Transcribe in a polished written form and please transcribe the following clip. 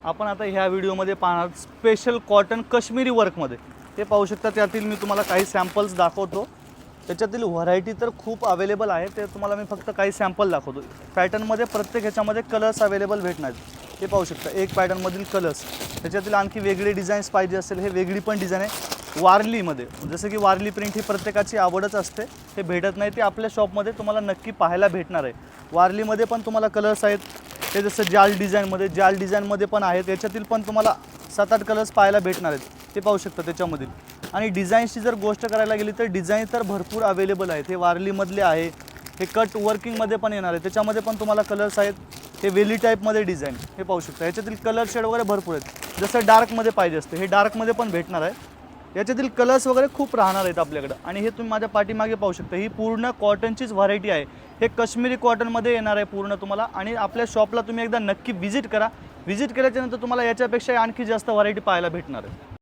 आपण आता ह्या व्हिडिओमध्ये पाहणार स्पेशल कॉटन काश्मीरी वर्कमध्ये. ते पाहू शकता, त्यातील मी तुम्हाला काही सॅम्पल्स दाखवतो. त्याच्यातील व्हरायटी तर खूप अवेलेबल आहे, ते तुम्हाला मी फक्त काही सॅम्पल दाखवतो. पॅटर्नमध्ये प्रत्येक ह्याच्यामध्ये कलर्स अवेलेबल भेटणार. ते पाहू शकता एक पॅटर्नमधील कलर्स. त्याच्यातील आणखी वेगळे डिझाईन्स पाहिजे असेल, हे वेगळी पण डिझाईन आहे वारलीमध्ये. जसं की वारली प्रिंट ही प्रत्येकाची आवडच असते, हे भेटत नाही, ते आपल्या शॉपमध्ये तुम्हाला नक्की पाहायला भेटणार आहे. वारलीमध्ये पण तुम्हाला कलर्स आहेत, ते जसं जाल डिझाईनमध्ये पण आहेत. याच्यातील पण तुम्हाला 7-8 कलर्स पाहायला भेटणार आहेत, ते पाहू शकता त्याच्यामधील. आणि डिझाईन्सची जर गोष्ट करायला गेली तर डिझाईन तर भरपूर अवेलेबल आहेत. हे वारलीमधले आहे, हे कट वर्किंगमध्ये पण येणार आहे, त्याच्यामध्ये पण तुम्हाला कलर्स आहेत. हे वेली टाईपमध्ये डिझाईन, हे पाहू शकता. याच्यातील कलर शेड वगैरे भरपूर आहेत. जसं डार्कमध्ये पाहिजे असते, हे डार्कमध्ये पण भेटणार आहे. याच्यातील कलर्स वगैरे खूप राहणार आहेत आपल्याकडं. आणि हे तुम्ही माझ्या पाठीमागे पाहू शकता, ही पूर्ण कॉटनचीच व्हरायटी आहे. हे काश्मीरी कॉटनमध्ये येणार आहे पूर्ण तुम्हाला. आणि आपल्या शॉपला तुम्ही एकदा नक्की व्हिजिट करा. व्हिजिट केल्याच्यानंतर तुम्हाला याच्यापेक्षा आणखी जास्त व्हरायटी पाहायला भेटणार आहे.